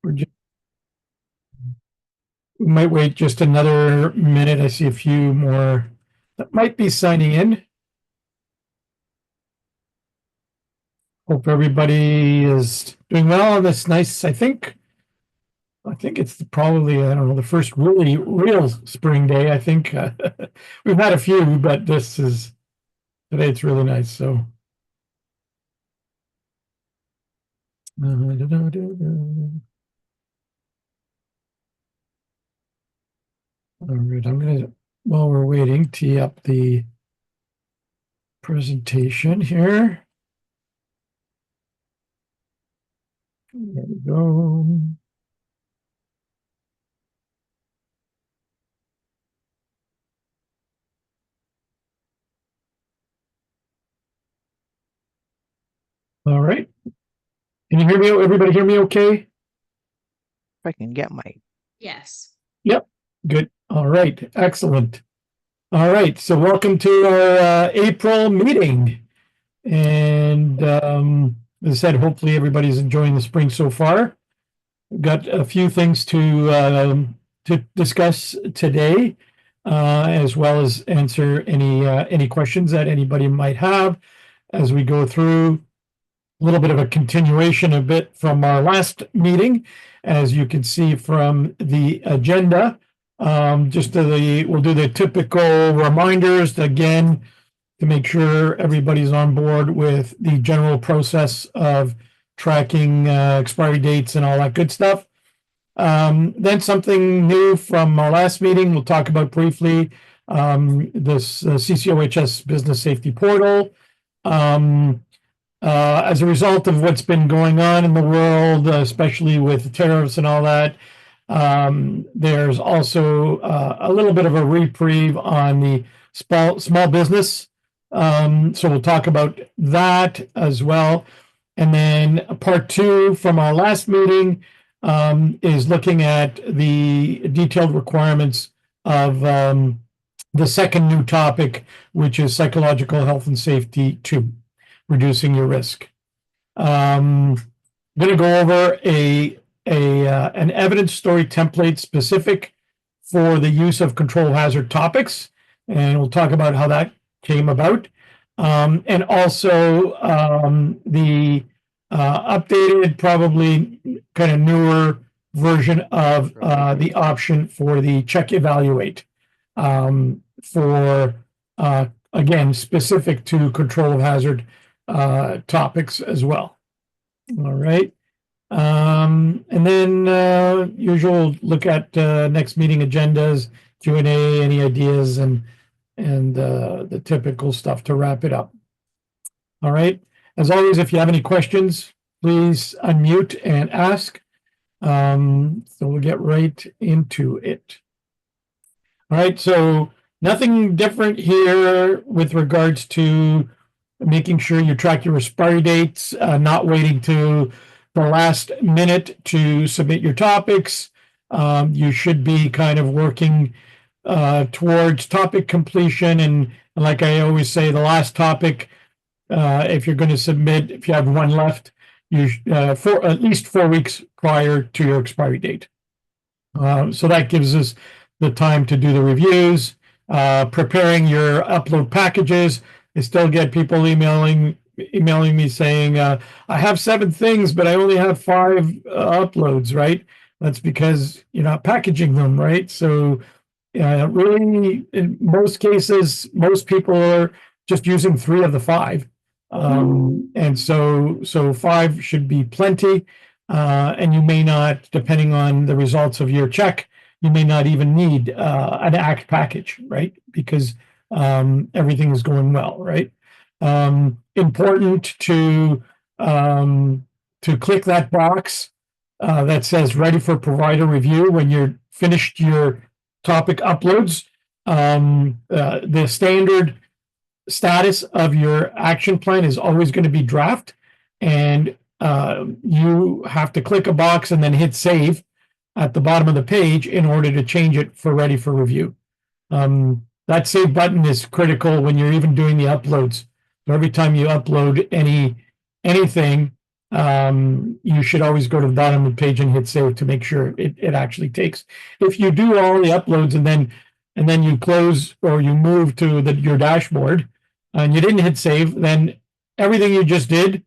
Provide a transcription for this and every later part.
We might wait just another minute. I see a few more that might be signing in. Hope everybody is doing well. That's nice. I think it's probably, I don't know, the first really real spring day. I think we've had a few, but today it's really nice. So. All right, I'm going to, while we're waiting, tee up the presentation here. There we go. All right. Can you hear me? Everybody hear me okay? If I can get my... Yes. Yep. Good. All right. Excellent. All right. So welcome to our April meeting. And as I said, hopefully everybody's enjoying the spring so far. We've got a few things to discuss today, as well as answer any questions that anybody might have as we go through. A little bit of a continuation a bit from our last meeting, as you can see from the agenda. We'll do the typical reminders again to make sure everybody's on board with the general process of tracking expiry dates and all that good stuff. Then something new from our last meeting, we'll talk about briefly, this CCOHS Business Safety Portal. As a result of what's been going on in the world, especially with tariffs and all that, there's also a little bit of a reprieve on the small business. So we'll talk about that as well. And then part two from our last meeting is looking at the detailed requirements of the second new topic, which is psychological health and safety 2. Reducing your risk. I'm going to go over an evidence story template specific for the use of control hazard topics, and we'll talk about how that came about, and also the updated, probably kind of newer version of the option for the check evaluate for again specific to control of hazard topics as well. All right. And then usual look at next meeting agendas, Q&A, any ideas, and the typical stuff to wrap it up. All right. As always, if you have any questions, please unmute and ask. So we'll get right into it. All right. So nothing different here with regards to making sure you track your expiry dates, not waiting to the last minute to submit your topics. You should be kind of working towards topic completion. And like I always say, the last topic, if you're going to submit, if you have one left, for at least 4 weeks prior to your expiry date. So that gives us the time to do the reviews, preparing your upload packages. I still get people emailing me saying, I have 7 things, but I only have 5 uploads, right? That's because you're not packaging them, right? So really, in most cases, most people are just using 3 of the 5. And so 5 should be plenty. And you may not, depending on the results of your check, you may not even need an ACT package, right? Because everything is going well, right? Important to click that box that says ready for provider review when you're finished your topic uploads. The standard status of your action plan is always going to be draft, and you have to click a box and then hit save at the bottom of the page in order to change it for ready for review. That save button is critical when you're even doing the uploads. So every time you upload anything, you should always go to the bottom of the page and hit save to make sure it actually takes. If you do all the uploads and then you close or you move to your dashboard and you didn't hit save, then everything you just did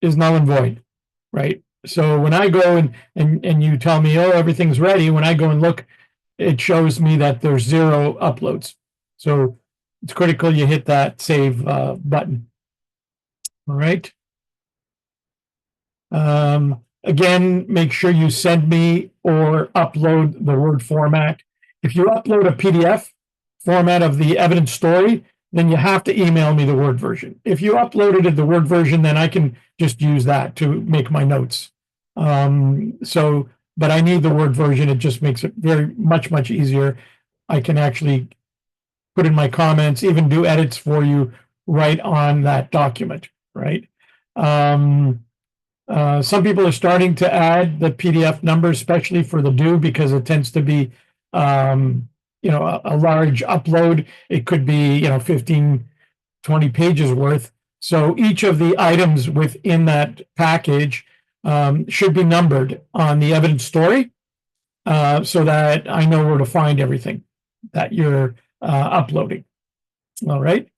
is null and void, right? So when I go and you tell me, oh, everything's ready, when I go and look, it shows me that there's 0 uploads. So it's critical you hit that save button. All right. Again, make sure you send me or upload the Word format. If you upload a PDF format of the evidence story, then you have to email me the Word version. If you uploaded it the Word version, then I can just use that to make my notes. But I need the Word version. It just makes it very much easier. I can actually put in my comments, even do edits for you right on that document, right? Some people are starting to add the PDF numbers, especially for the due, because it tends to be, a large upload. It could be, 15, 20 pages worth. So each of the items within that package should be numbered on the evidence story so that I know where to find everything that you're uploading. All right.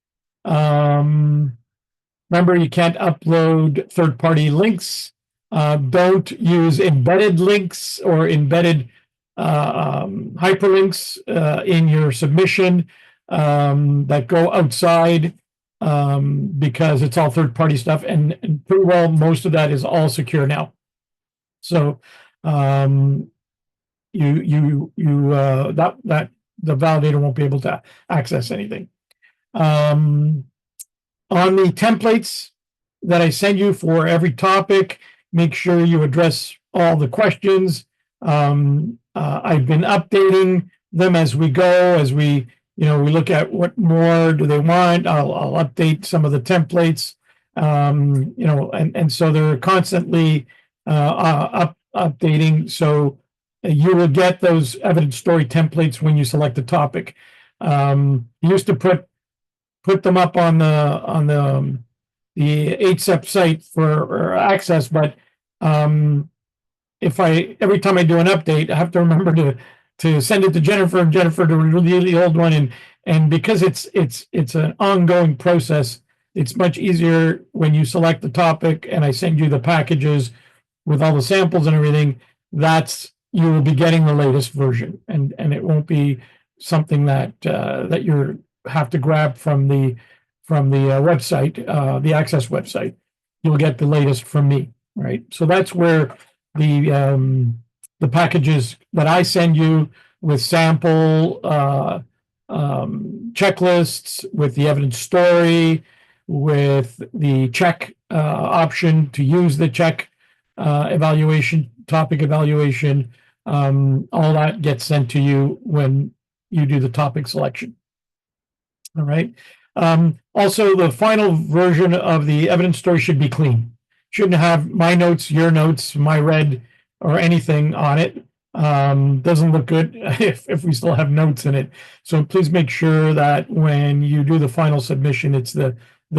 Remember, you can't upload third-party links. Don't use embedded links or embedded hyperlinks in your submission that go outside because it's all third-party stuff, and pretty well most of that is all secure now. So the validator won't be able to access anything. On the templates that I send you for every topic, make sure you address all the questions. I've been updating them as we go, as we look at what more do they want. I'll update some of the templates, and so they're constantly updating. So you will get those evidence story templates when you select a topic. You used to put them up on the HSEP site for ACSESS, but every time I do an update, I have to remember to send it to Jennifer and Jennifer to review the old one, and because it's an ongoing process, it's much easier when you select the topic and I send you the packages with all the samples and everything. You will be getting the latest version, and it won't be something that you're have to grab from the website, the ACSESS website. You'll get the latest from me, right? So that's where the packages that I send you with sample checklists, with the evidence story, with the check option to use the check evaluation, topic evaluation, all that gets sent to you when you do the topic selection. All right. Also, the final version of the evidence story should be clean. Shouldn't have my notes, your notes, my red, or anything on it. Doesn't look good if we still have notes in it. So please make sure that when you do the final submission, it's the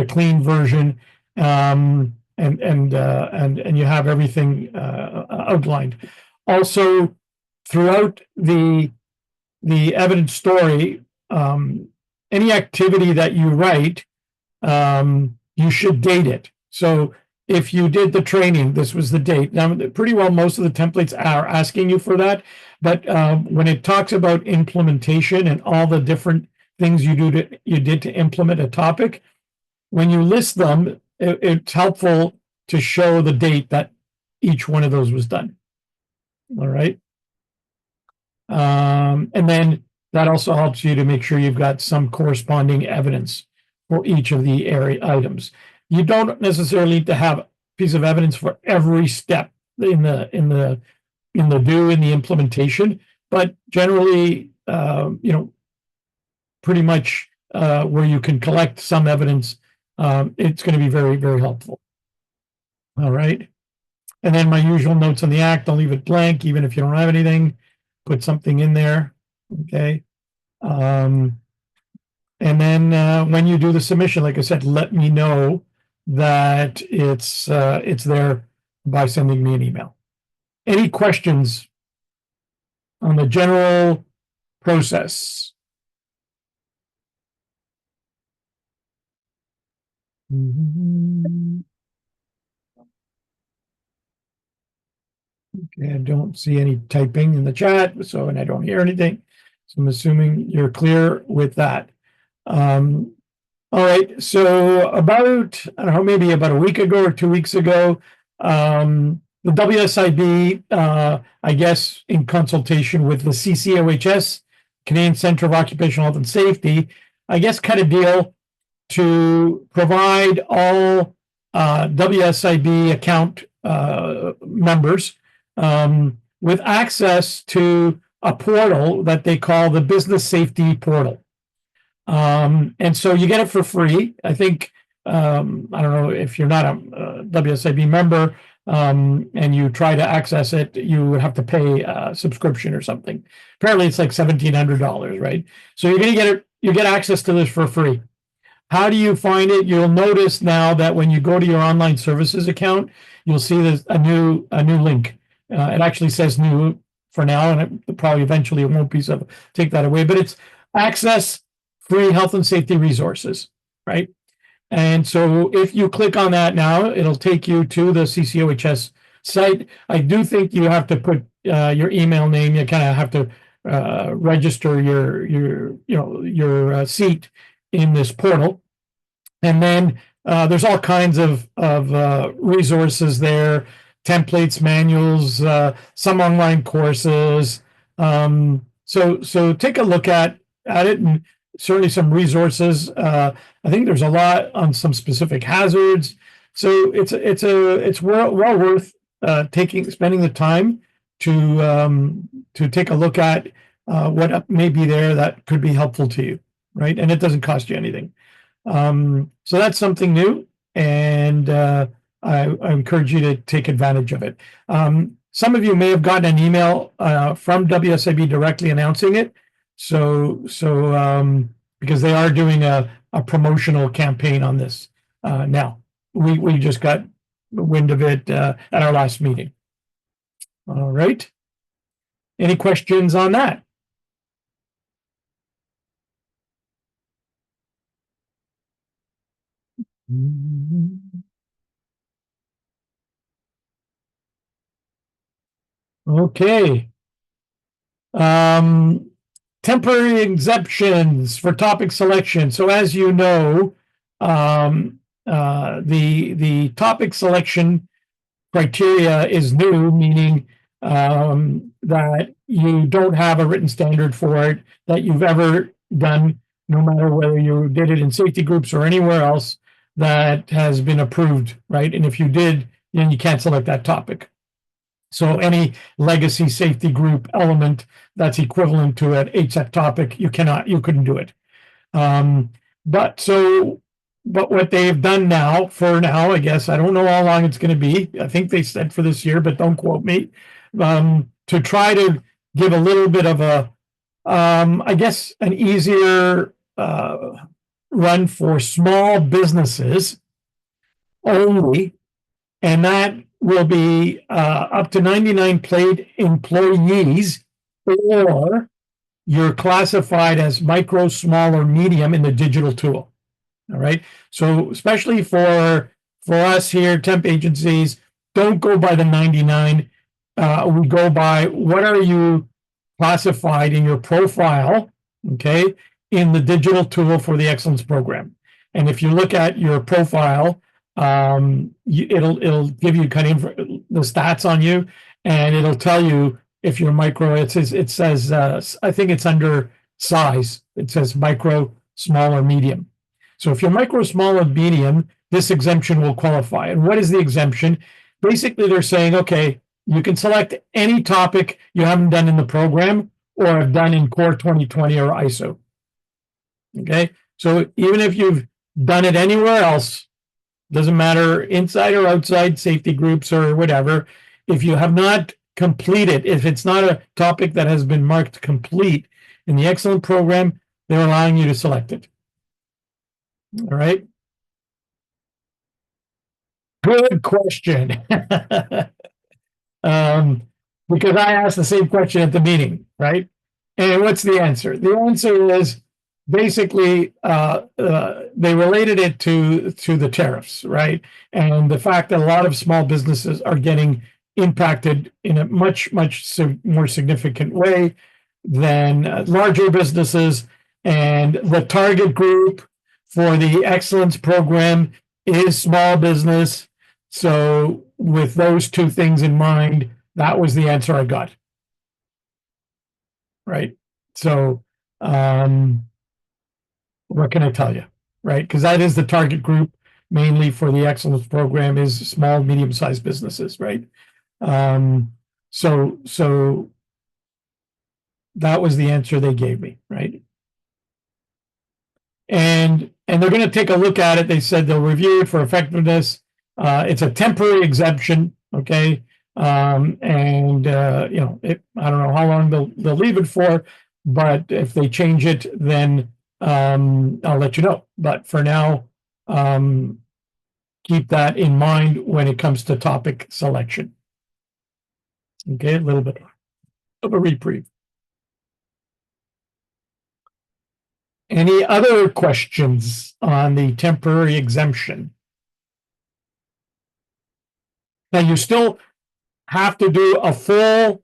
clean version, and you have everything outlined. Also, throughout the evidence story, any activity that you write, you should date it. So if you did the training, this was the date. Now, pretty well, most of the templates are asking you for that. But when it talks about implementation and all the different things you did to implement a topic, when you list them, it's helpful to show the date that each one of those was done. All right. And then that also helps you to make sure you've got some corresponding evidence for each of the area items. You don't necessarily need to have a piece of evidence for every step in the implementation, but generally, pretty much where you can collect some evidence, it's going to be very, very helpful. All right. And then my usual notes on the act, I'll leave it blank, even if you don't have anything, put something in there. Okay. And then when you do the submission, like I said, let me know that it's there by sending me an email. Any questions on the general process? Okay, I don't see any typing in the chat, and I don't hear anything. So I'm assuming you're clear with that. All right, so about, I don't know, maybe about a week ago or 2 weeks ago, the WSIB, I guess in consultation with the CCOHS, Canadian Centre of Occupational Health and Safety, I guess cut a deal to provide all WSIB account members with access to a portal that they call the Business Safety Portal. And so you get it for free. I think, I don't know if you're not a WSIB member and you try to access it, you would have to pay a subscription or something. Apparently it's like $1,700, right? So you're going to get it, you get access to this for free. How do you find it? You'll notice now that when you go to your online services account, you'll see there's a new link. It actually says new for now, and it probably eventually it won't be, so take that away. But it's access free health and safety resources, right? And so if you click on that now, it'll take you to the CCOHS site. I do think you have to put your email name. You kind of have to register your seat in this portal. And then there's all kinds of resources there, templates, manuals, some online courses. So take a look at it, and certainly some resources. I think there's a lot on some specific hazards. So it's well worth spending the time to take a look at what may be there that could be helpful to you, right? And it doesn't cost you anything. So that's something new, and I encourage you to take advantage of it. Some of you may have gotten an email from WSIB directly announcing it. So because they are doing a promotional campaign on this now. We just got wind of it at our last meeting. All right. Any questions on that? Okay. Temporary exemptions for topic selection. So as you know, the topic selection criteria is new, meaning that you don't have a written standard for it that you've ever done, no matter whether you did it in safety groups or anywhere else that has been approved, right? And if you did, then you can't select that topic. So any legacy safety group element that's equivalent to an HSEP topic, you couldn't do it. But what they've done now, for now, I guess, I don't know how long it's going to be. I think they said for this year, but don't quote me. To try to give a little bit of a, I guess, an easier run for small businesses only, and that will be up to 99 paid employees, or you're classified as micro, small, or medium in the digital tool. All right. So especially for us here, temp agencies, don't go by the 99. We go by what are you classified in your profile, okay, in the digital tool for the Excellence Program. And if you look at your profile, it'll give you kind of the stats on you, and it'll tell you if you're micro. It says I think it's under size. It says micro, small, or medium. So if you're micro, small, or medium, this exemption will qualify. And what is the exemption? Basically, they're saying, okay, you can select any topic you haven't done in the program or have done in Core 2020 or ISO. Okay, so even if you've done it anywhere else, doesn't matter inside or outside safety groups or whatever, if you have not completed, if it's not a topic that has been marked complete in the Excellent Program, they're allowing you to select it. All right. Good question. Because I asked the same question at the meeting, right? And what's the answer? The answer is basically they related it to the tariffs, right? And the fact that a lot of small businesses are getting impacted in a much more significant way than larger businesses. And the target group for the excellence program is small business. So with those two things in mind, that was the answer I got. Right. So what can I tell you? Right. Because that is the target group mainly for the excellence program is small, medium-sized businesses. Right. So that was the answer they gave me. Right. And they're going to take a look at it. They said they'll review it for effectiveness. It's a temporary exemption. Okay. I don't know how long they'll leave it for, but if they change it, then I'll let you know. But for now, keep that in mind when it comes to topic selection. Okay, a little bit of a reprieve. Any other questions on the temporary exemption? Now, you still have to do a full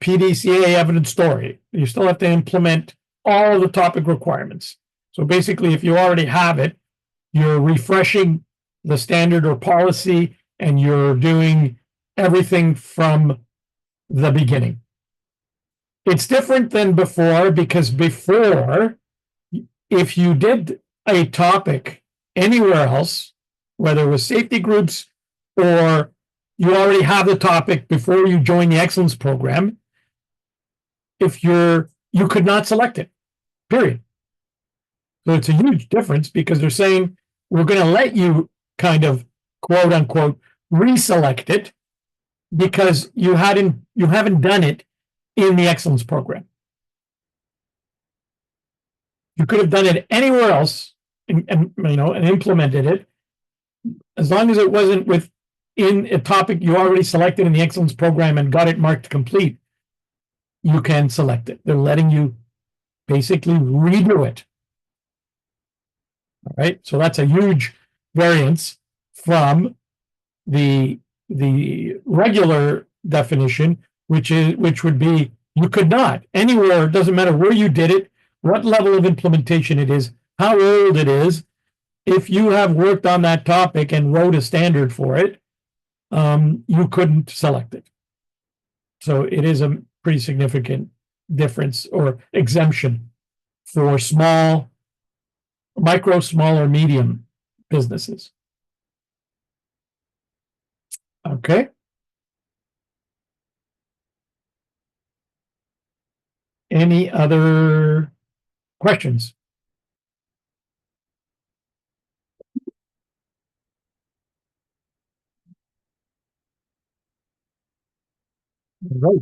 PDCA evidence story. You still have to implement all the topic requirements. So basically, if you already have it, you're refreshing the standard or policy, and you're doing everything from the beginning. It's different than before, because before, if you did a topic anywhere else, whether it was safety groups or you already have the topic before you join the excellence program, you could not select it, period. So it's a huge difference, because they're saying we're going to let you kind of quote unquote reselect it because you haven't done it in the excellence program. You could have done it anywhere else and implemented it, as long as it wasn't within a topic you already selected in the excellence program and got it marked complete. You can select it. They're letting you basically redo it. All right. So that's a huge variance from the regular definition, which would be you could not anywhere. It doesn't matter where you did it, what level of implementation it is, how old it is. If you have worked on that topic and wrote a standard for it, you couldn't select it. So it is a pretty significant difference or exemption for micro, small, or medium businesses. Okay. Any other questions? Right.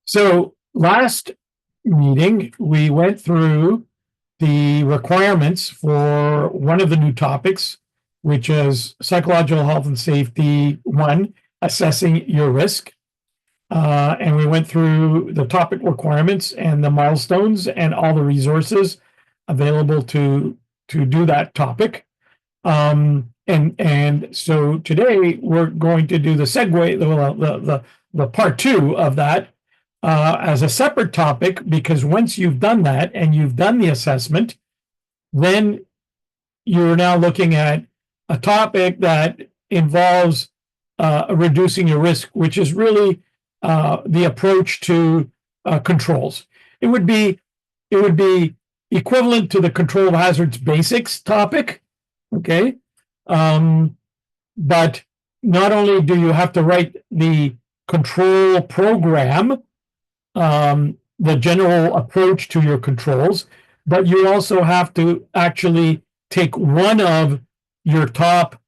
So last meeting, we went through the requirements for one of the new topics, which is psychological health and safety 1, assessing your risk. And we went through the topic requirements and the milestones and all the resources available to do that topic. And so today we're going to do the segue, the part 2 of that as a separate topic, because once you've done that and you've done the assessment, then you're now looking at a topic that involves reducing your risk, which is really the approach to controls. It would be equivalent to the control of hazards basics topic, okay? But not only do you have to write the control program, the general approach to your controls, but you also have to actually take one of your top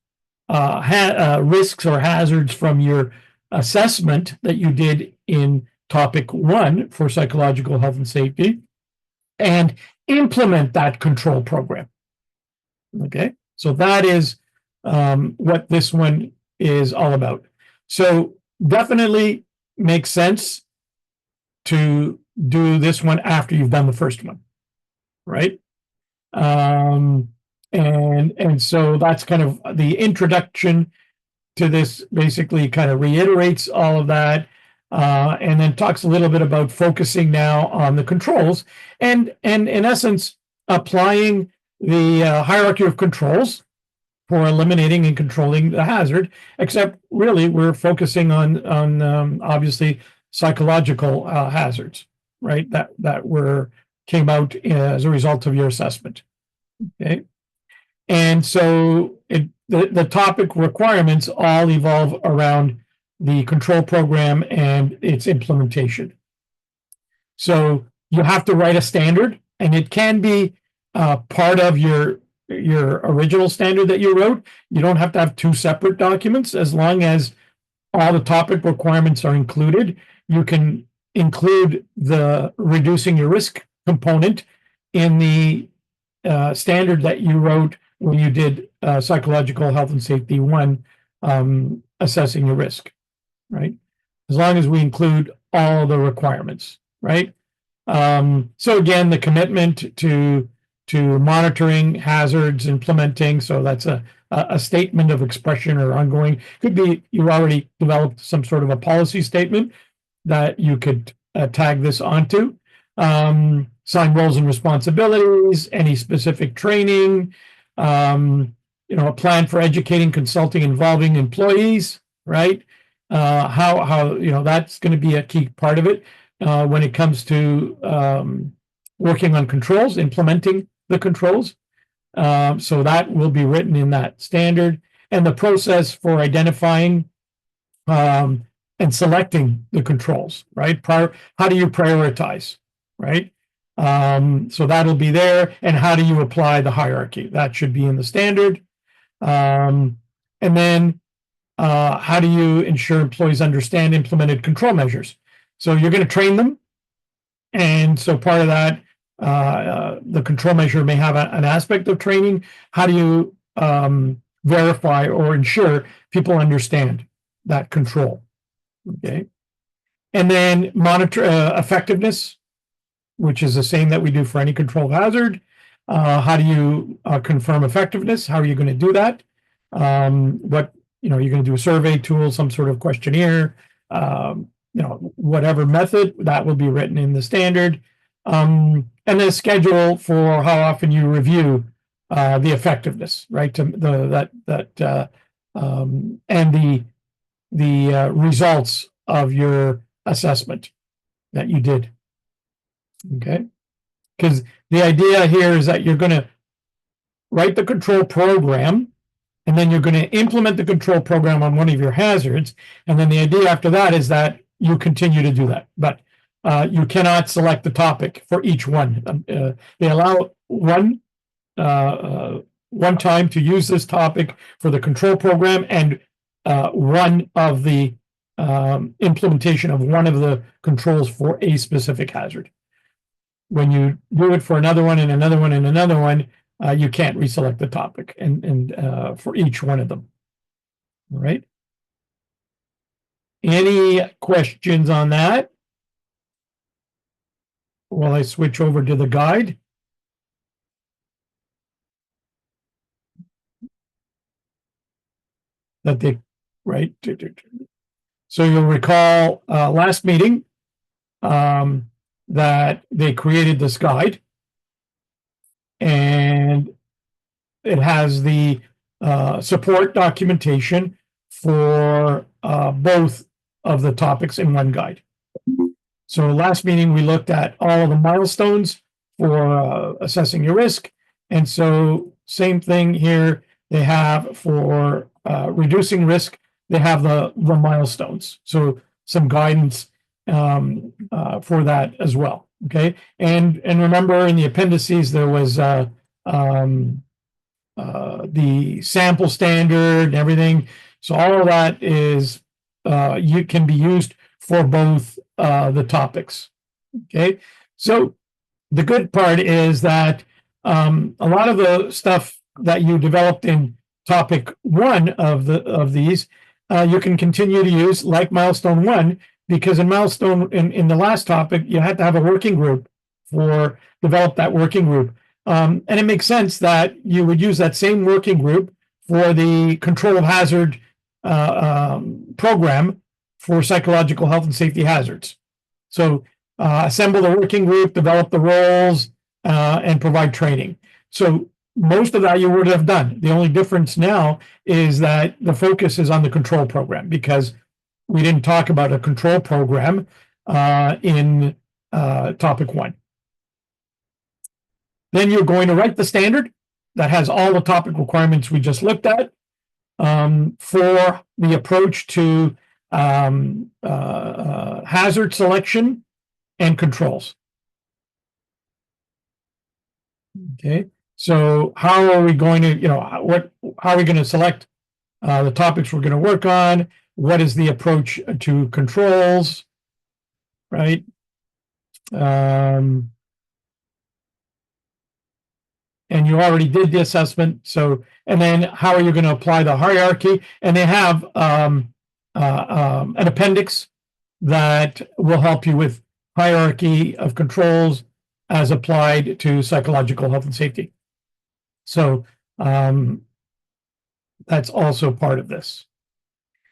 risks or hazards from your assessment that you did in topic 1 for psychological health and safety and implement that control program. Okay, so that is what this one is all about. So definitely makes sense to do this one after you've done the first one, right? And so that's kind of the introduction to this. Basically, kind of reiterates all of that, and then talks a little bit about focusing now on the controls, and in essence, applying the hierarchy of controls for eliminating and controlling the hazard. Except, really, we're focusing on obviously psychological hazards, right? That came out as a result of your assessment. Okay. And so the topic requirements all evolve around the control program and its implementation. So you have to write a standard, and it can be part of your original standard that you wrote. You don't have to have two separate documents. As long as all the topic requirements are included, you can include the reducing your risk component in the standard that you wrote when you did psychological health and safety 1, assessing your risk, right? As long as we include all the requirements, right? So again, the commitment to monitoring hazards, implementing. So that's a statement of expression or ongoing. Could be you already developed some sort of a policy statement that you could tag this onto. Assign roles and responsibilities, any specific training, a plan for educating, consulting, involving employees, right? How that's going to be a key part of it when it comes to working on controls, implementing the controls. So that will be written in that standard, and the process for identifying and selecting the controls, right? How do you prioritize, right? So that'll be there. And how do you apply the hierarchy? That should be in the standard. And then how do you ensure employees understand implemented control measures? So you're going to train them. And so part of that, the control measure may have an aspect of training. How do you verify or ensure people understand that control? Okay. And then monitor effectiveness, which is the same that we do for any control hazard. How do you confirm effectiveness? How are you going to do that? You're going to do a survey tool, some sort of questionnaire, whatever method that will be written in the standard. And then a schedule for how often you review the effectiveness, right? And the results of your assessment that you did. Okay, because the idea here is that you're going to write the control program, and then you're going to implement the control program on one of your hazards. And then the idea after that is that you continue to do that. But you cannot select the topic for each one. They allow one time to use this topic for the control program, and one of the implementation of one of the controls for a specific hazard. When you do it for another one and another one and another one, you can't reselect the topic and for each one of them. All right. Any questions on that? While I switch over to the guide. Right. So you'll recall last meeting that they created this guide, and it has the support documentation for both of the topics in one guide. So last meeting, we looked at all of the milestones for assessing your risk. And so same thing here, they have for reducing risk, they have the milestones. So some guidance for that as well. Okay. And remember, in the appendices, there was the sample standard and everything. So all of that is you can be used for both the topics. Okay. So the good part is that a lot of the stuff that you developed in topic 1 of these, you can continue to use like milestone 1, because in the last topic, you had to have a working group for develop that working group. And it makes sense that you would use that same working group for the control of hazard program for psychological health and safety hazards. So assemble the working group, develop the roles, and provide training. So most of that you would have done. The only difference now is that the focus is on the control program, because we didn't talk about a control program in topic 1. Then you're going to write the standard that has all the topic requirements we just looked at for the approach to hazard selection and controls. Okay, so how are we going to, how are we going to select the topics we're going to work on? What is the approach to controls, right? And you already did the assessment. So, and then how are you going to apply the hierarchy? And they have an appendix that will help you with hierarchy of controls as applied to psychological health and safety. So that's also part of this.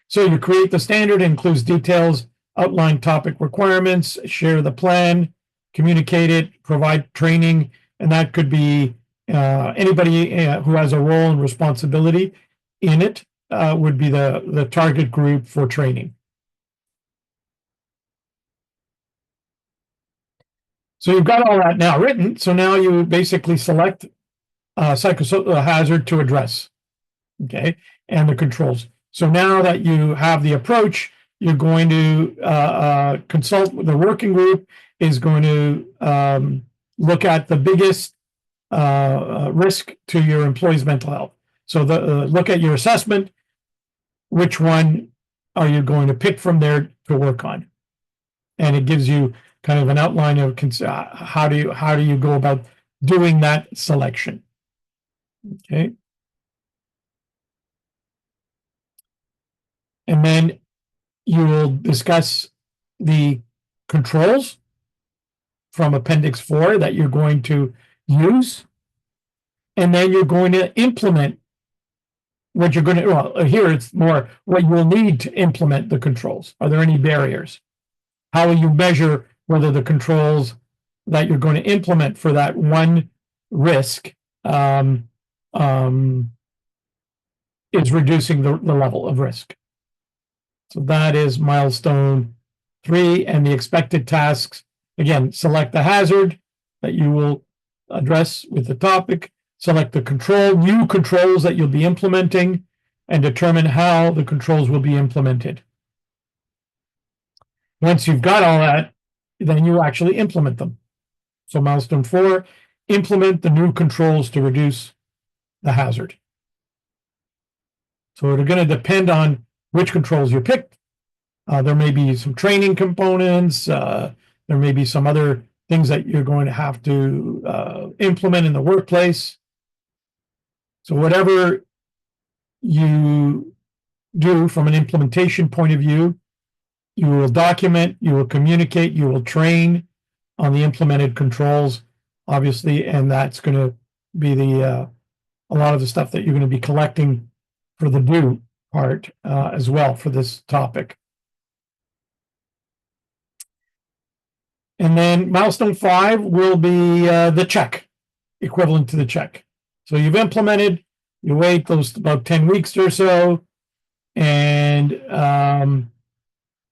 So you create the standard, includes details, outline topic requirements, share the plan, communicate it, provide training, and that could be anybody who has a role and responsibility in it would be the target group for training. So you've got all that now written. So now you basically select psychosocial hazard to address, okay, and the controls. So now that you have the approach, you're going to consult with the working group, is going to look at the biggest risk to your employees' mental health. So look at your assessment. Which one are you going to pick from there to work on? And it gives you kind of an outline of how do you go about doing that selection. Okay. And then you will discuss the controls from Appendix 4 that you're going to use. And then you're going to implement what you're going to, well, here it's more what you will need to implement the controls. Are there any barriers? How will you measure whether the controls that you're going to implement for that one risk is reducing the level of risk? So that is milestone 3, and the expected tasks. Again, select the hazard that you will address with the topic, select the new controls that you'll be implementing, and determine how the controls will be implemented. Once you've got all that, then you actually implement them. So milestone 4, implement the new controls to reduce the hazard. So they're going to depend on which controls you picked. There may be some training components. There may be some other things that you're going to have to implement in the workplace. So whatever you do from an implementation point of view, you will document, you will communicate, you will train on the implemented controls, obviously, and that's going to be a lot of the stuff that you're going to be collecting for the do part as well for this topic. And then milestone 5 will be the check, equivalent to the check. So you've implemented, you wait those about 10 weeks or so, and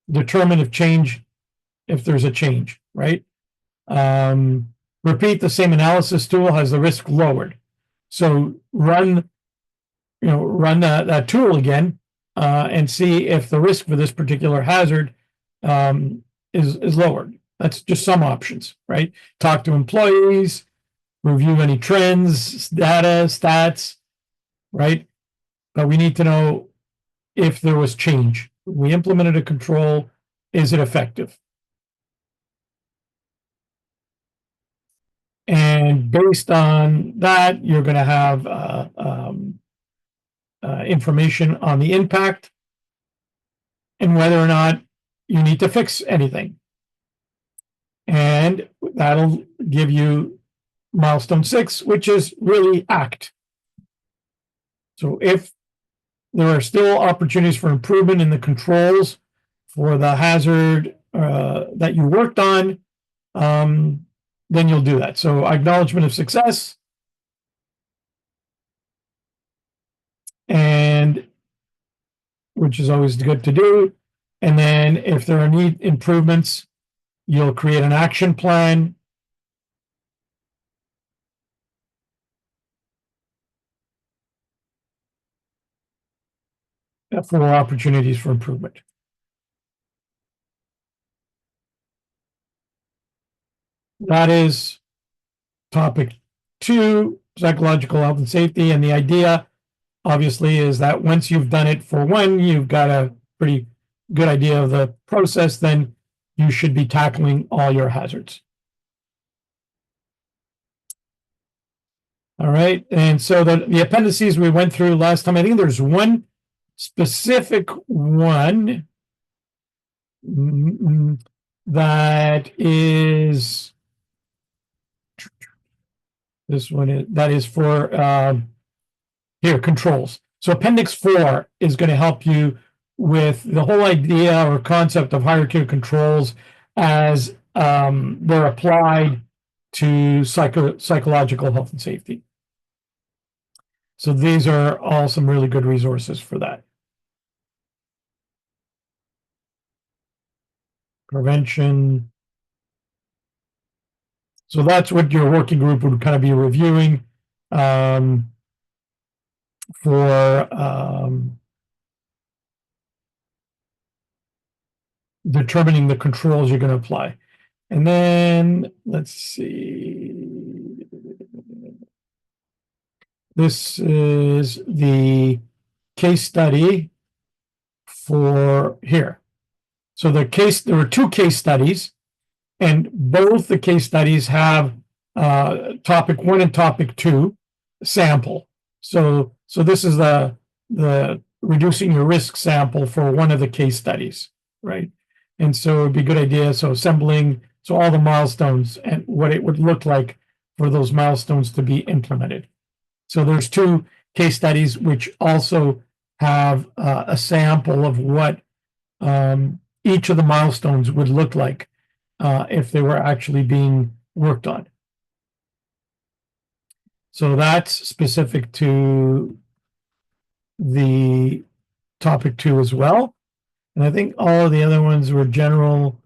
determine if there's a change, right? Repeat the same analysis tool, has the risk lowered. So run that tool again and see if the risk for this particular hazard is lowered. That's just some options, right? Talk to employees, review any trends, data, stats, right? But we need to know if there was change. We implemented a control, is it effective? And based on that, you're going to have information on the impact and whether or not you need to fix anything. And that'll give you milestone 6, which is really act. So if there are still opportunities for improvement in the controls for the hazard that you worked on, then you'll do that. So acknowledgement of success, and which is always good to do. And then if there are need improvements, you'll create an action plan. For opportunities for improvement. That is topic 2, psychological health and safety. And the idea, obviously, is that once you've done it for one, you've got a pretty good idea of the process, then you should be tackling all your hazards. All right. And so the appendices we went through last time, I think there's one specific one that is this one that is for here controls. So appendix 4 is going to help you with the whole idea or concept of hierarchy of controls as they're applied to psychological health and safety. So these are all some really good resources for that. Prevention. So that's what your working group would kind of be reviewing for determining the controls you're going to apply. And then let's see. This is the case study for here. So there were 2 case studies, and both the case studies have topic 1 and topic 2 sample. So this is the reducing your risk sample for one of the case studies, right? And so it'd be a good idea. So assembling, so all the milestones and what it would look like for those milestones to be implemented. So there's 2 case studies which also have a sample of what each of the milestones would look like if they were actually being worked on. So that's specific to the topic 2 as well. And I think all of the other ones were general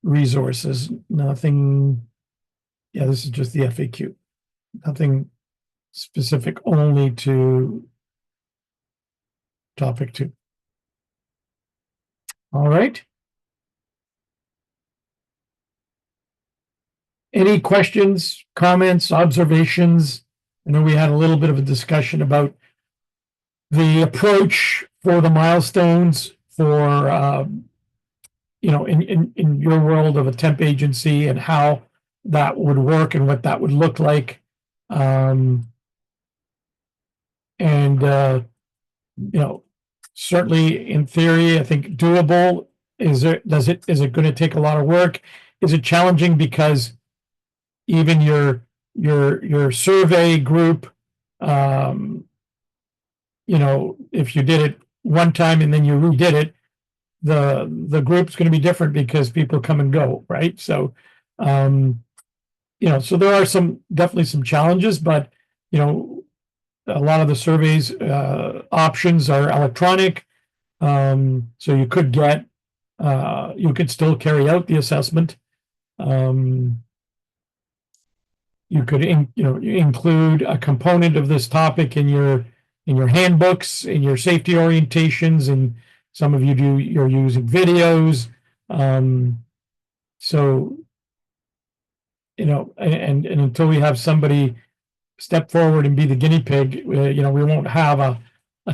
resources. Nothing, yeah, this is just the FAQ. Nothing specific only to topic 2. All right. Any questions, comments, observations? I know we had a little bit of a discussion about the approach for the milestones for, in your world of a temp agency and how that would work and what that would look like. Certainly in theory, I think doable. Is it going to take a lot of work? Is it challenging because even your survey group, if you did it one time and then you redid it, the group's going to be different because people come and go, right? So, so there are definitely some challenges, but a lot of the surveys options are electronic, so you could still carry out the assessment. You could include a component of this topic in your handbooks, in your safety orientations, and some of you're using videos. So and until we have somebody step forward and be the guinea pig, we won't have a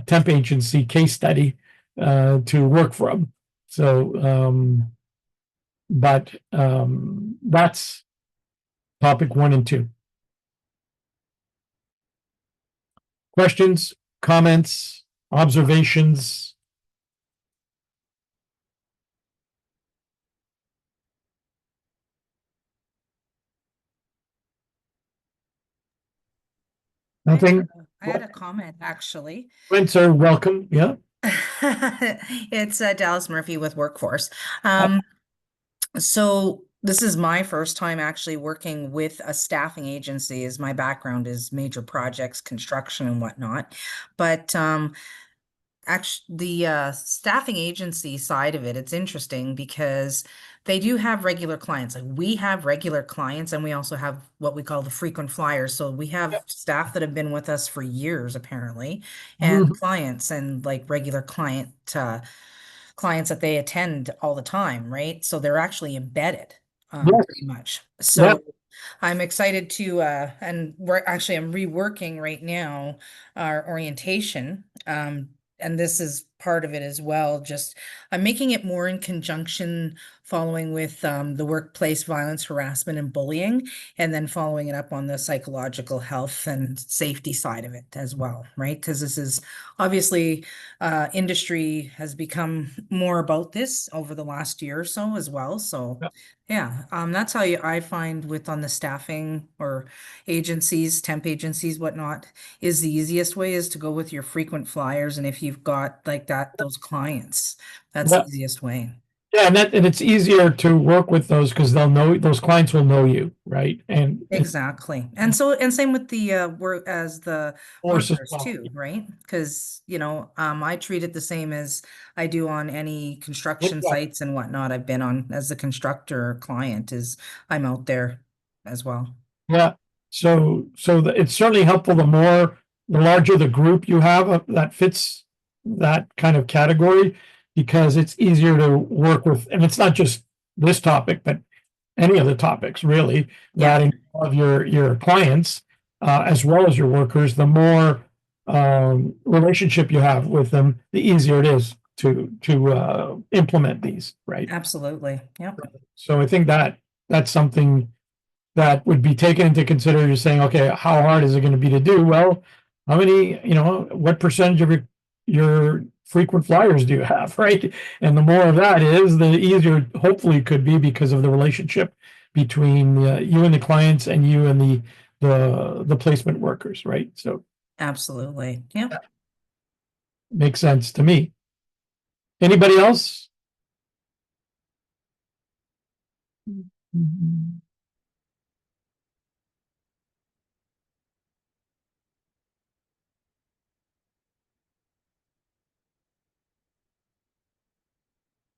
temp agency case study to work from. So, but that's topic 1 and 2. Questions, comments, observations? Nothing? I had a comment actually. Comments are welcome. Yeah. It's Dallas Murphy with Workforce. So this is my first time actually working with a staffing agency, as my background is major projects, construction and whatnot. But actually, the staffing agency side of it, it's interesting because they do have regular clients. Like we have regular clients, and we also have what we call the frequent flyers. So we have staff that have been with us for years, apparently, and Mhm. clients and like regular clients that they attend all the time, right? So they're actually embedded, Yes. pretty much. Yeah. So I'm excited to, and I'm reworking right now our orientation. And this is part of it as well. Just I'm making it more in conjunction following with the workplace violence, harassment, and bullying, and then following it up on the psychological health and safety side of it as well, right? Because this is obviously industry has become more about this over the last year or so as well. So yeah, that's how I find with on the staffing or agencies, temp agencies, whatnot, is the easiest way is to go with your frequent flyers. And if you've got like that, those clients, that's the Yeah. easiest way. Yeah, and it's easier to work with those because they'll know those clients will know you, right? And Exactly. And so, and same with the work as the force as workers well. too, right? Because, I treat it the same as I do on any construction Yeah. sites and whatnot I've been on as the constructor or client is I'm out there as well. Yeah. It's certainly helpful the larger the group you have that fits that kind of category because it's easier to work with. And it's not just this topic, but any of the topics really Yeah, that involve your clients as well as your workers. The more relationship you have with them, the easier it is to implement these, right? absolutely. Yep. So I think that's something that would be taken into consideration. You're saying, okay, how hard is it going to be to do? Well, how many, what percentage of your frequent flyers do you have, right? And the more of that is, the easier hopefully it could be because of the relationship between you and the clients and you and the placement workers, right? So Absolutely. Yep. makes sense to me. Anybody else?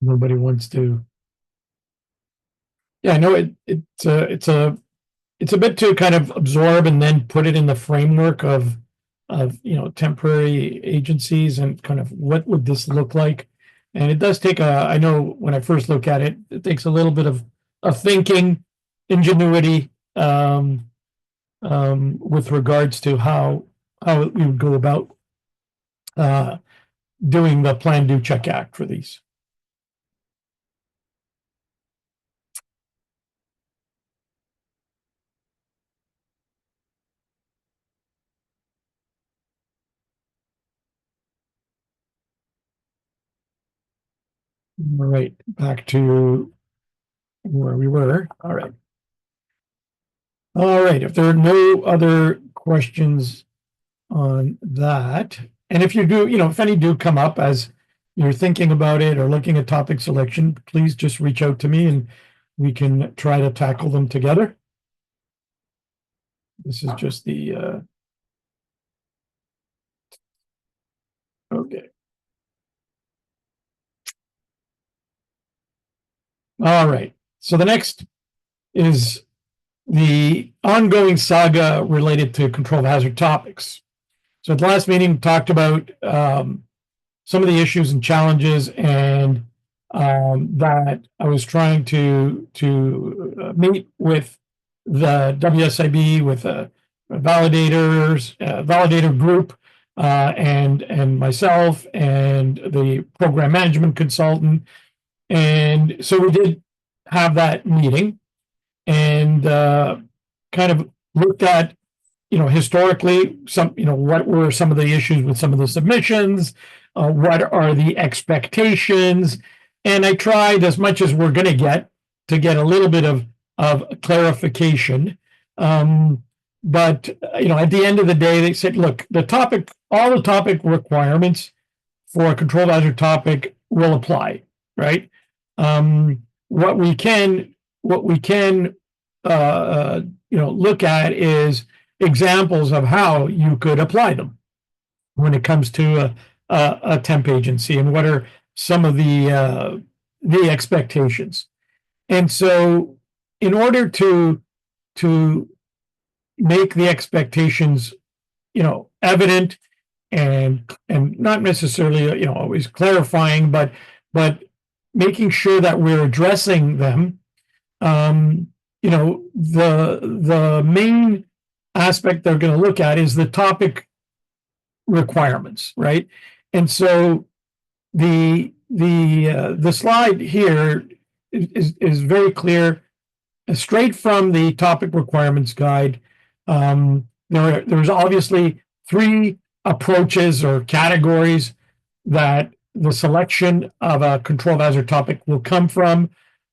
Nobody wants to. Yeah, I know it's a bit to kind of absorb and then put it in the framework of temporary agencies and kind of what would this look like. And it does take I know when I first look at it, it takes a little bit of thinking, ingenuity, with regards to how we would go about uh, doing the plan, do, check, act for these. All right, back to where we were. All right. All right. If there are no other questions on that, and if you do, if any do come up as you're thinking about it or looking at topic selection, please just reach out to me and we can try to tackle them together. This is just the okay. All right. So the next is the ongoing saga related to control of hazard topics. So at the last meeting, we talked about some of the issues and challenges, and that I was trying to meet with the WSIB, with validator group, and myself and the program management consultant, and so we did have that meeting and kind of looked at historically, what were some of the issues with some of the submissions? What are the expectations? And I tried as much as we're going to get a little bit of clarification. But at the end of the day, they said, look, all the topic requirements for a controlled hazard topic will apply, right? What we can look at is examples of how you could apply them when it comes to a temp agency, and what are some of the expectations. And so, in order to make the expectations, evident and not necessarily, always clarifying, but making sure that we're addressing them, the main aspect they're going to look at is the topic requirements, right? And so the slide here is very clear, straight from the topic requirements guide. There's obviously 3 approaches or categories that the selection of a controlled hazard topic will come from.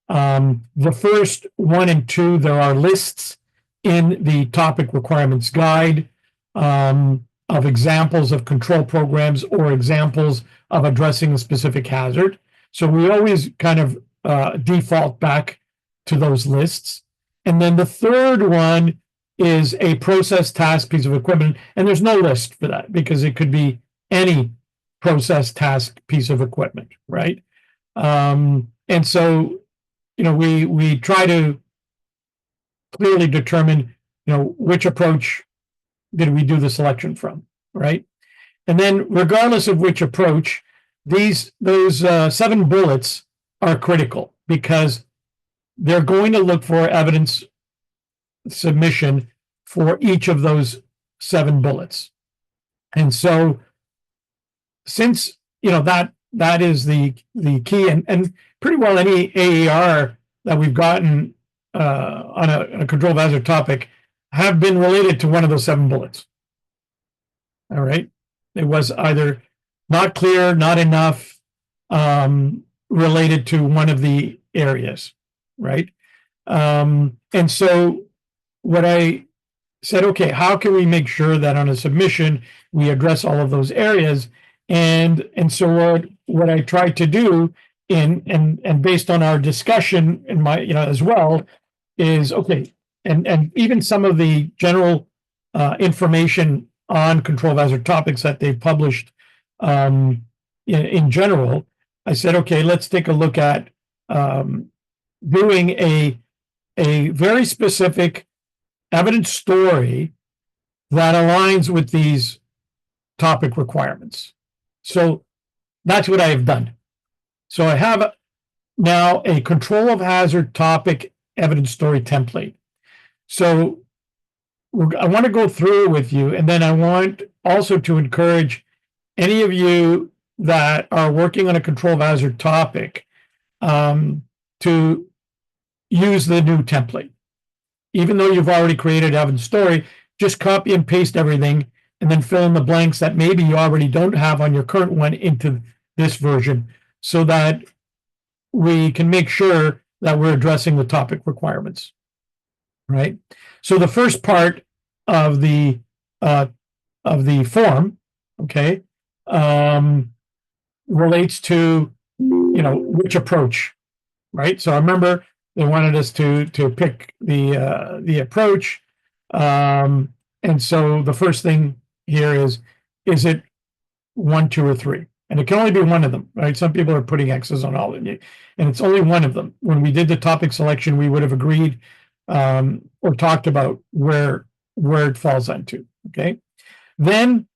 The first 1 and 2, there are lists in the topic requirements guide of examples of control programs or examples of addressing a specific hazard. So we always kind of default back to those lists. And then the third one is a process, task, piece of equipment. And there's no list for that because it could be any process, task, piece of equipment, right? And so, we try to clearly determine, which approach did we do the selection from, right? And then regardless of which approach, those 7 bullets are critical because they're going to look for evidence submission for each of those 7 bullets. And so since that is the key, and pretty well any AAR that we've gotten on a controlled hazard topic have been related to one of those 7 bullets. All right. It was either not clear, not enough, related to one of the areas, right? And so what I said, okay, how can we make sure that on a submission we address all of those areas? And so what I tried to do and based on our discussion in my as well is okay, and even some of the general information on controlled hazard topics that they've published in general, I said, okay, let's take a look at doing a very specific evidence story that aligns with these topic requirements. So that's what I have done. So I have now a control of hazard topic evidence story template. So I want to go through with you, and then I want also to encourage any of you that are working on a control of hazard topic to use the new template. Even though you've already created evidence story, just copy and paste everything and then fill in the blanks that maybe you already don't have on your current one into this version so that we can make sure that we're addressing the topic requirements, right? So the first part of the form, okay, relates to, which approach, right? So I remember they wanted us to pick the approach. And so the first thing here is it 1, 2, or 3? And it can only be one of them, right? Some people are putting X's on all of you, and it's only one of them. When we did the topic selection, we would have agreed or talked about where it falls into, okay? Then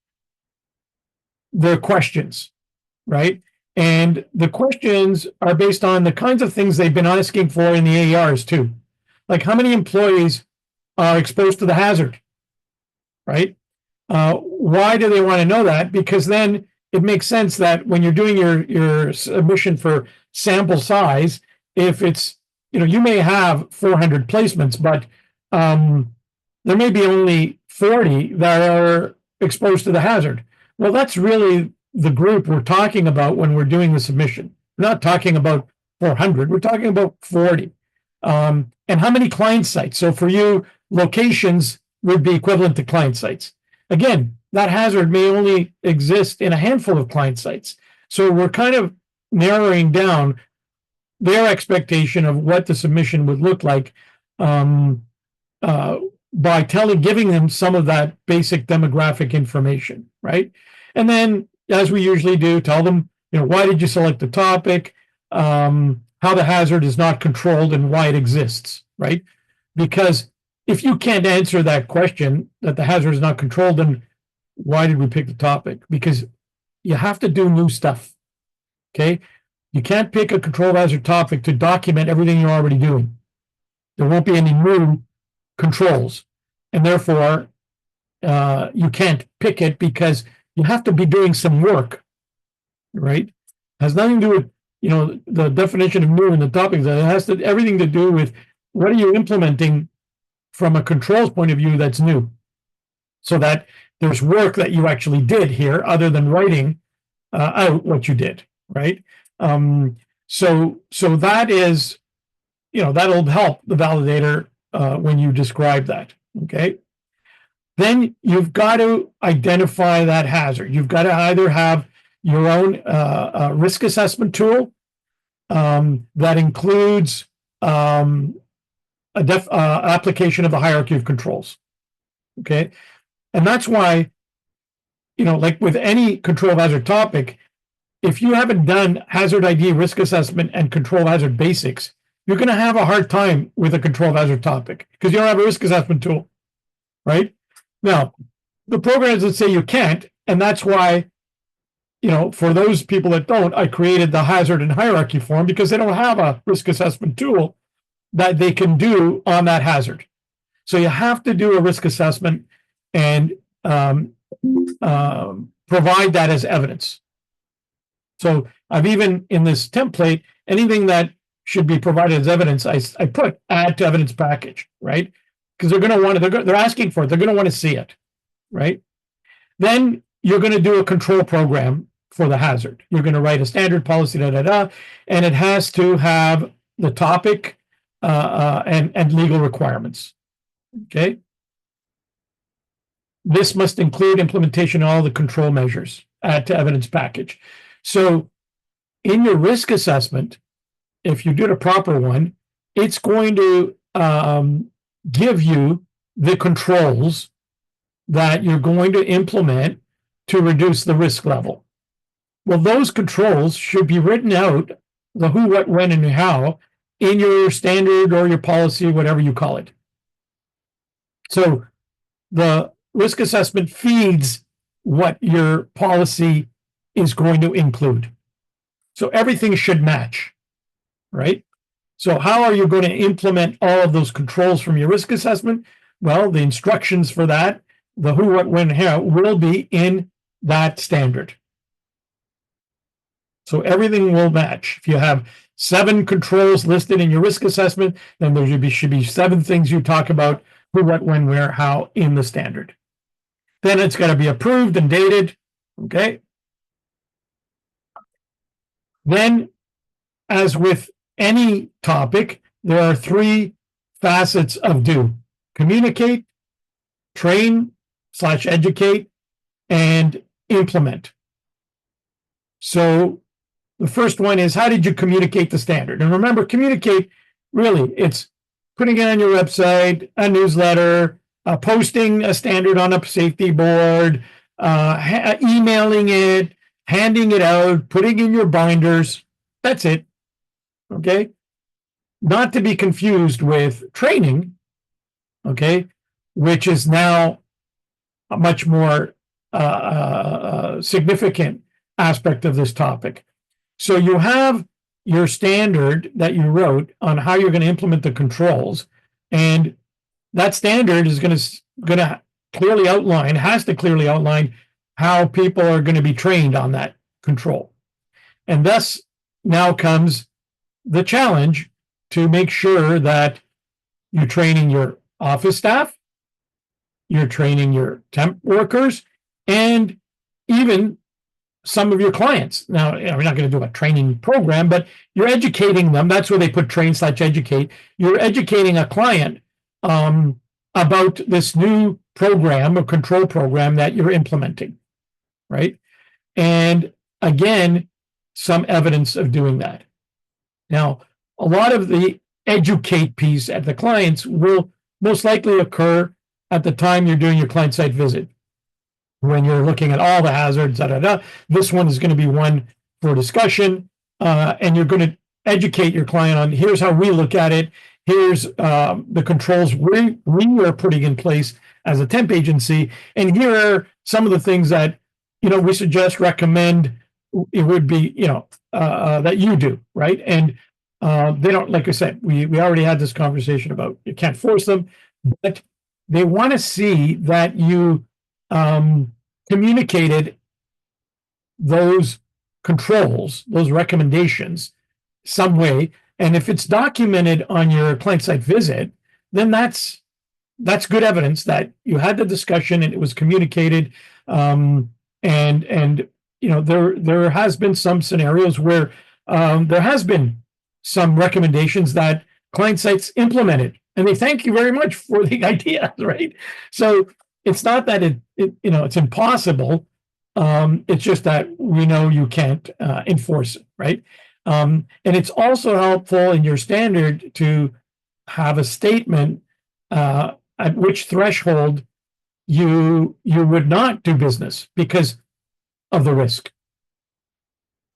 the questions, right? And the questions are based on the kinds of things they've been asking for in the AERs too. Like how many employees are exposed to the hazard, right? Why do they want to know that? Because then it makes sense that when you're doing your submission for sample size, if it's, you may have 400 placements, but there may be only 40 that are exposed to the hazard. Well, that's really the group we're talking about when we're doing the submission. We're not talking about 400, we're talking about 40. And how many client sites? So for you, locations would be equivalent to client sites. Again, that hazard may only exist in a handful of client sites. So we're kind of narrowing down their expectation of what the submission would look like by giving them some of that basic demographic information, right? And then, as we usually do, tell them, why did you select the topic, how the hazard is not controlled, and why it exists, right? Because if you can't answer that question, that the hazard is not controlled, then why did we pick the topic? Because you have to do new stuff, okay? You can't pick a controlled hazard topic to document everything you're already doing. There won't be any new controls, and therefore you can't pick it because you have to be doing some work, right? It has nothing to do with the definition of new in the topic. It has everything to do with what are you implementing from a controls point of view that's new, so that there's work that you actually did here other than writing out what you did, right? So that is, that'll help the validator when you describe that, okay? Then you've got to identify that hazard. You've got to either have your own risk assessment tool that includes application of the hierarchy of controls, okay? And that's why, like with any control hazard topic, if you haven't done hazard ID, risk assessment, and control hazard basics, you're going to have a hard time with a control hazard topic because you don't have a risk assessment tool, right? Now, the programs that say you can't, and that's why, for those people that don't, I created the hazard and hierarchy form because they don't have a risk assessment tool that they can do on that hazard. So you have to do a risk assessment and provide that as evidence. So I've even, in this template, anything that should be provided as evidence, I put add to evidence package, right? Because they're going to want it, they're asking for it, they're going to want to see it, right? Then you're going to do a control program for the hazard. You're going to write a standard policy, and it has to have the topic and legal requirements, okay? This must include implementation of all the control measures, add to evidence package. So in your risk assessment, if you did a proper one, it's going to give you the controls that you're going to implement to reduce the risk level. Well, those controls should be written out, the who, what, when, and how, in your standard or your policy, whatever you call it. So the risk assessment feeds what your policy is going to include. So everything should match, right? So how are you going to implement all of those controls from your risk assessment? Well, the instructions for that, the who, what, when, how, will be in that standard. So everything will match. If you have 7 controls listed in your risk assessment, then there should be 7 things you talk about, who, what, when, where, how, in the standard. Then it's got to be approved and dated, okay? Then, as with any topic, there are 3 facets of do: communicate, train / educate, and implement. So the first one is, how did you communicate the standard? And remember, communicate, really, it's putting it on your website, a newsletter, posting a standard on a safety board, emailing it, handing it out, putting in your binders. That's it. Okay? Not to be confused with training, okay, which is now a much more significant aspect of this topic. So you have your standard that you wrote on how you're going to implement the controls, and that standard is going to clearly outline, has to clearly outline how people are going to be trained on that control. And thus now comes the challenge to make sure that you're training your office staff, you're training your temp workers, and even some of your clients. Now, we're not going to do a training program, but you're educating them. That's where they put train/educate. You're educating a client about this new program or control program that you're implementing, right? And again, some evidence of doing that. Now, a lot of the educate piece at the clients will most likely occur at the time you're doing your client site visit. When you're looking at all the hazards, this one is going to be one for discussion, and you're going to educate your client on here's how we look at it. Here's the controls we are putting in place as a temp agency, and here are some of the things that we suggest, recommend. It would be that you do, right? And they don't, like I said, we already had this conversation about you can't force them, but they want to see that you communicated those controls, those recommendations some way. And if it's documented on your client site visit, then that's good evidence that you had the discussion and it was communicated. And there has been some scenarios where there has been some recommendations that client sites implemented, and they thank you very much for the idea, right? So it's not that it's impossible. It's just that we know you can't enforce it, right? And it's also helpful in your standard to have a statement at which threshold you would not do business because of the risk.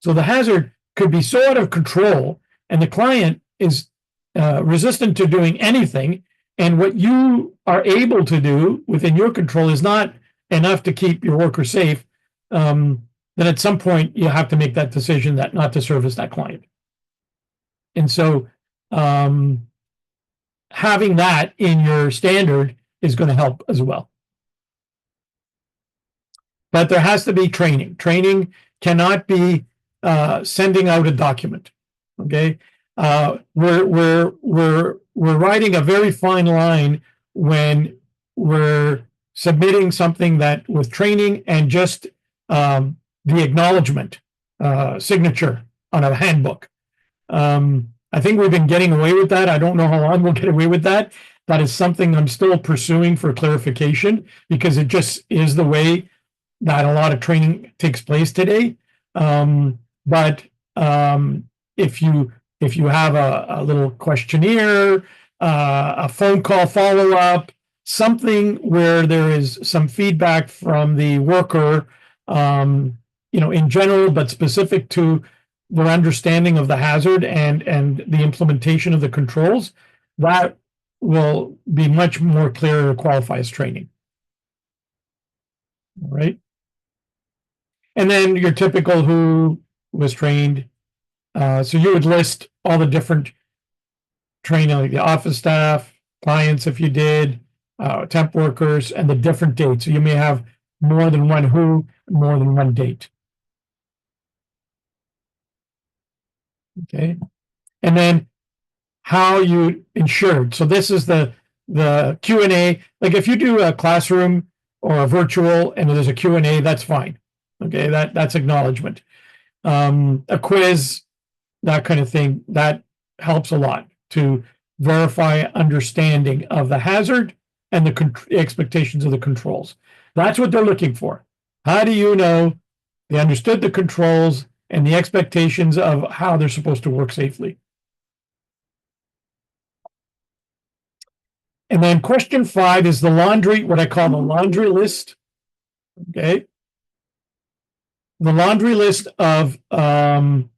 So the hazard could be so out of control, and the client is resistant to doing anything, and what you are able to do within your control is not enough to keep your worker safe, then at some point you have to make that decision that not to service that client. And so having that in your standard is going to help as well. But there has to be training. Training cannot be sending out a document. Okay, we're riding a very fine line when we're submitting something that with training and just the acknowledgement signature on a handbook. I think we've been getting away with that. I don't know how long we'll get away with that. That is something I'm still pursuing for clarification because it just is the way that a lot of training takes place today. But if you have a little questionnaire, a phone call follow-up, something where there is some feedback from the worker, in general, but specific to their understanding of the hazard and the implementation of the controls, that will be much more clear to qualify as training. All right. And then your typical who was trained. So you would list all the different training, like the office staff, clients if you did, temp workers, and the different dates. So you may have more than one who, more than one date. Okay. And then how you insured. So this is the Q&A. Like if you do a classroom or a virtual and there's a Q&A, that's fine. Okay, that's acknowledgement. A quiz, that kind of thing, that helps a lot to verify understanding of the hazard and the expectations of the controls. That's what they're looking for. How do you know they understood the controls and the expectations of how they're supposed to work safely? And then question 5 is the laundry, what I call the laundry list. Okay. The laundry list of all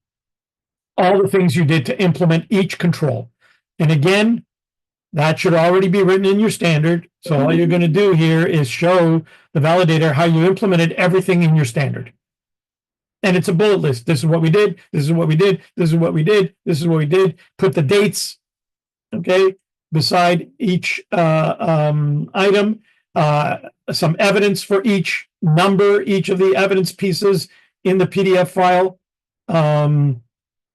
the things you did to implement each control. And again, that should already be written in your standard. So all you're going to do here is show the validator how you implemented everything in your standard. And it's a bullet list. This is what we did. This is what we did. This is what we did. This is what we did. Put the dates, okay, beside each item. Some evidence for each number, each of the evidence pieces in the PDF file.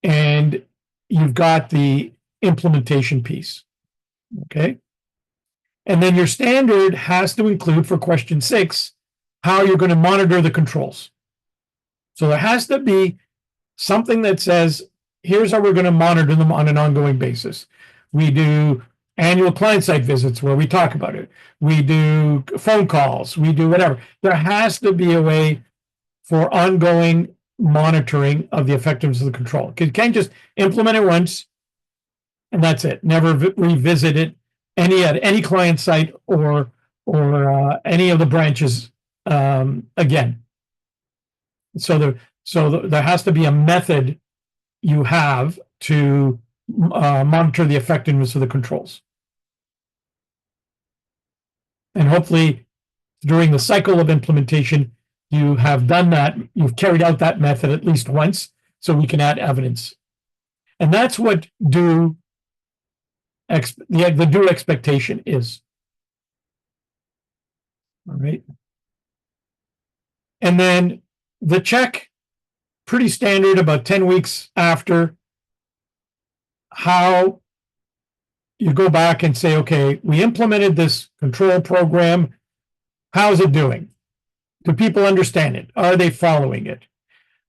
And you've got the implementation piece. Okay. And then your standard has to include, for question 6, how you're going to monitor the controls. So there has to be something that says, here's how we're going to monitor them on an ongoing basis. We do annual client site visits where we talk about it. We do phone calls. We do whatever. There has to be a way for ongoing monitoring of the effectiveness of the control. You can't just implement it once and that's it. Never revisit it at any client site or any of the branches again. So there has to be a method you have to monitor the effectiveness of the controls. And hopefully during the cycle of implementation, you have done that, you've carried out that method at least once, so we can add evidence. And that's what the due expectation is. All right. And then the check, pretty standard, about 10 weeks after, how you go back and say, okay, we implemented this control program. How's it doing? Do people understand it? Are they following it?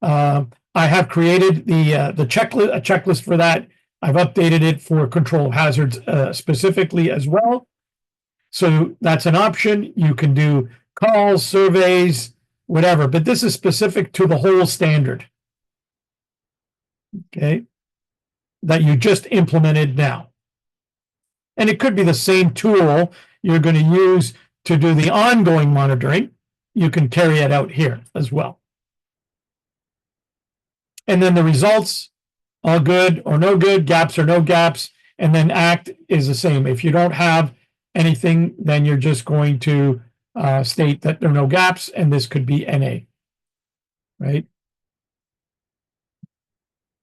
I have created the checklist, a checklist for that. I've updated it for control hazards specifically as well. So that's an option. You can do calls, surveys, whatever, but this is specific to the whole standard. Okay, that you just implemented now. And it could be the same tool you're going to use to do the ongoing monitoring. You can carry it out here as well. And then the results, all good or no good, gaps or no gaps, and then ACT is the same. If you don't have anything, then you're just going to state that there are no gaps, and this could be NA, right?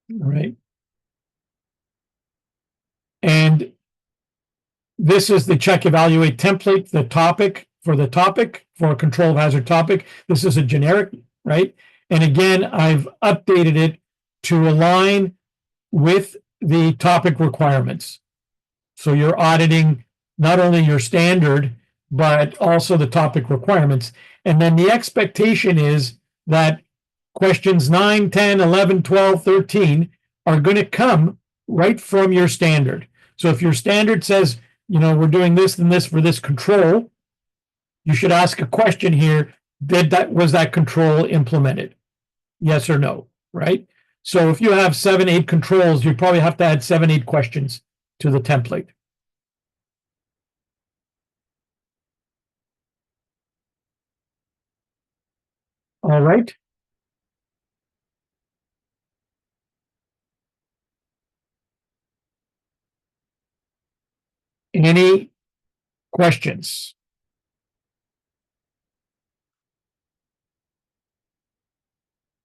All right. And this is the check evaluate template, the topic for a control hazard topic. This is a generic, right? And again, I've updated it to align with the topic requirements. So you're auditing not only your standard, but also the topic requirements. And then the expectation is that questions 9, 10, 11, 12, 13 are going to come right from your standard. So if your standard says, you know, we're doing this and this for this control, you should ask a question here. Was that control implemented? Yes or no, right? So if you have 7, 8 controls, you probably have to add 7, 8 questions to the template. All right. Any questions?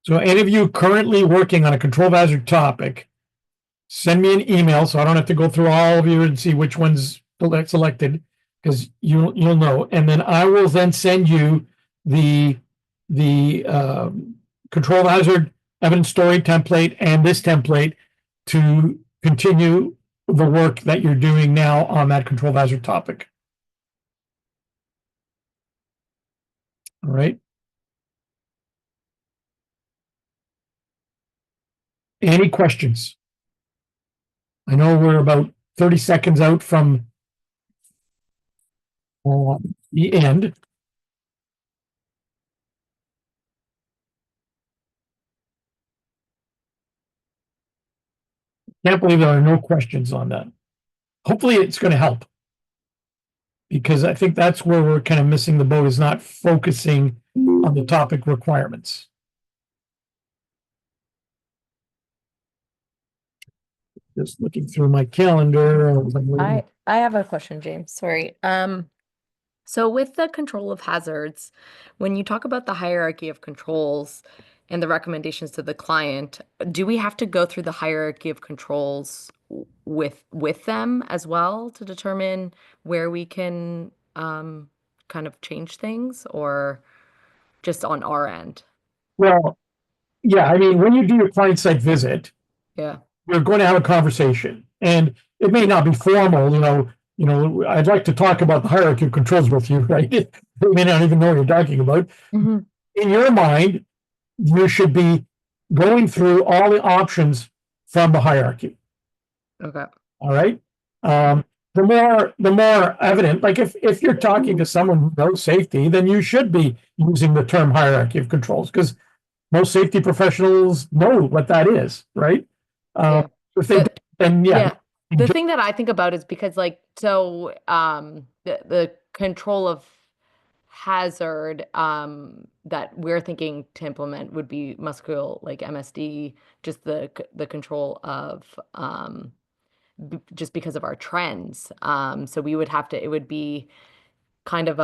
So any of you currently working on a control hazard topic, send me an email so I don't have to go through all of you and see which one's selected, because you'll know. And then I will then send you the control hazard evidence story template and this template to continue the work that you're doing now on that control hazard topic. All right. Any questions? I know we're about 30 seconds out from the end. Can't believe there are no questions on that. Hopefully it's going to help, because I think that's where we're kind of missing the boat, is not focusing on the topic requirements. Just looking through my calendar. I have a question, James. Sorry. So with the control of hazards, when you talk about the hierarchy of controls and the recommendations to the client, do we have to go through the hierarchy of controls with them as well to determine where we can kind of change things, or just on our end? Well, yeah, I mean, when you do your client site visit, Yeah. you're going to have a conversation, and it may not be formal, you know, you know, I'd like to talk about the hierarchy of controls with you, right? They may not even know what you're talking about. Mhm. In your mind, you should be going through all the options from the hierarchy. Okay. All right. The more evident, like if you're talking to someone who knows safety, then you should be using the term hierarchy of controls, because most safety professionals know what that is, right? Yeah. If they But- then Yeah. The thing that I think about is because like, so, the control of hazard, that we're thinking to implement would be muscular, like MSD, just the control of, just because of our trends. So we would have to, it would be kind of,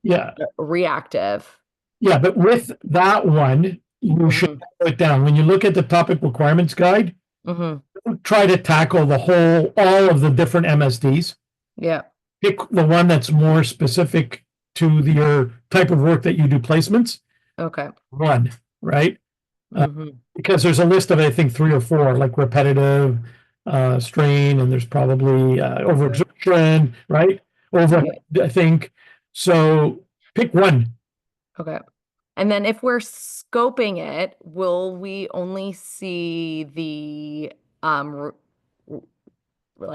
yeah, reactive. yeah, but with that one, you should Mhm. narrow it down. When you look at the topic requirements guide, Mhm. don't try to tackle all of the different MSDs. Yeah. Pick the one that's more specific to your type of work that you do placements. Okay. One, right? Mhm. Because there's a list of, I think, 3 or 4, like repetitive, strain, and there's probably overexertion, right? Over, I think. So pick one. Okay. And then if we're scoping it, will we only see the, I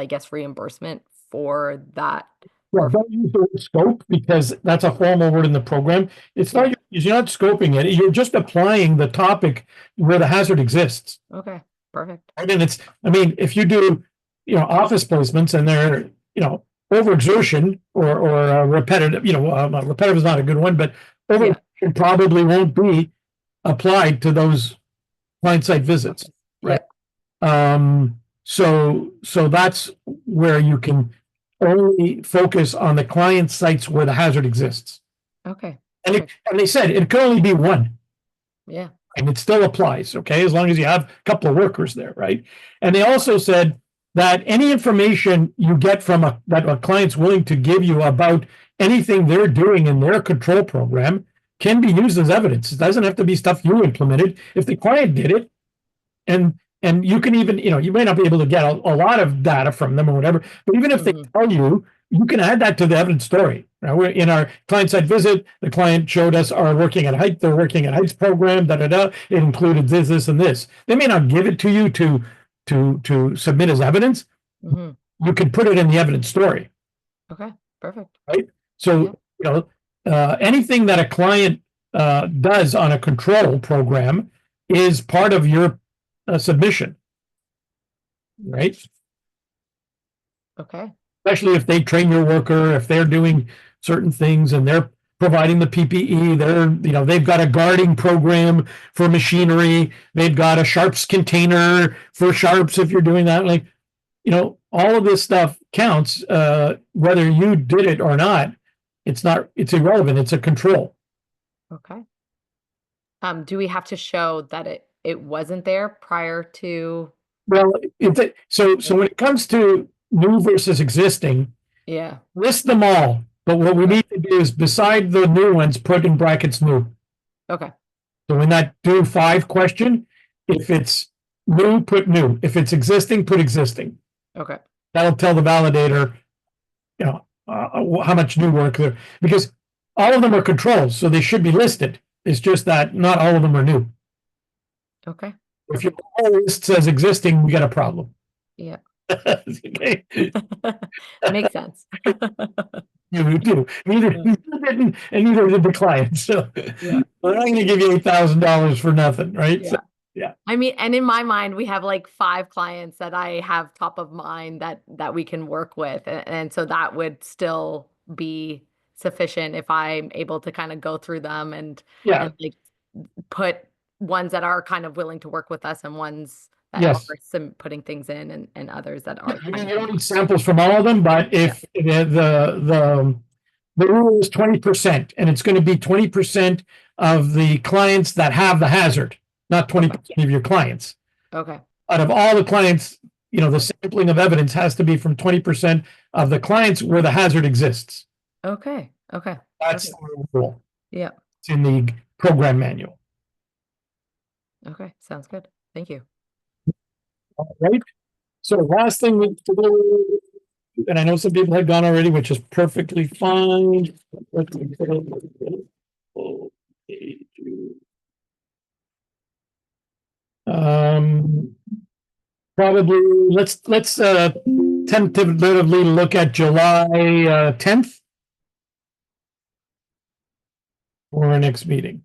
guess, reimbursement for that? Well, don't use the word scope, because that's a formal word in the program. It's not, you're not scoping it. You're just applying the topic where the hazard exists. Okay, perfect. I mean, I mean, if you do, office placements and they're, overexertion or repetitive, repetitive is not a good one, but overexertion probably won't be applied to those client site visits, right? So that's where you can only focus on the client sites where the hazard exists. Okay. And they said it could only be one. Yeah. And it still applies, okay, as long as you have a couple of workers there, right? And they also said that any information you get from that a client's willing to give you about anything they're doing in their control program can be used as evidence. It doesn't have to be stuff you implemented. If the client did it, and you can even, you may not be able to get a lot of data from them or whatever, but even if they tell you, you can add that to the evidence story. Now, we're in our client site visit, the client showed us our working at height, their working at heights program, It included this, and this. They may not give it to you to submit as evidence. You can put it in the evidence story. Okay, perfect. Right? So, anything that a client does on a control program is part of your submission. Right? Okay. Especially if they train your worker, if they're doing certain things and they're providing the PPE, they've got a guarding program for machinery. They've got a sharps container for sharps if you're doing that. Like, all of this stuff counts, whether you did it or not. It's irrelevant. It's a control. Okay. Do we have to show that it wasn't there prior to? Well, so when it comes to new versus existing, list them all. But what we need to do is, beside the new ones, put in brackets new. Okay. So in that do 5 question, if it's new, put new. If it's existing, put existing. Okay. That'll tell the validator, how much new work there, because all of them are controls, so they should be listed. It's just that not all of them are new. Okay. If your whole list says existing, we got a problem. Yeah. Okay. Makes sense. You do. Neither you didn't, and neither did the client. So we're not going to give you $8,000 for nothing, right? Yeah. So, yeah. I mean, and in my mind, we have like 5 clients that I have top of mind that we can work with, and so that would still be sufficient if I'm able to kind of go through them and like put ones that are kind of willing to work with us and ones that are putting things in, and others that are. I mean, you don't need samples from all of them, but if the rule is 20%, and it's going to be 20% of the clients that have the hazard, not 20% of your clients. Okay. Out of all the clients, the sampling of evidence has to be from 20% of the clients where the hazard exists. Okay. Okay. That's the rule. Yeah. It's in the program manual. Okay. Sounds good. Thank you. All right. So last thing we do And I know some people had gone already, which is perfectly fine. Um, probably let's tentatively look at July 10th for our next meeting.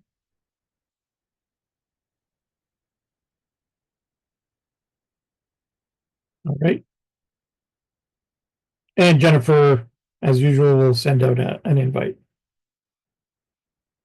All right. And Jennifer, as usual, will send out an invite.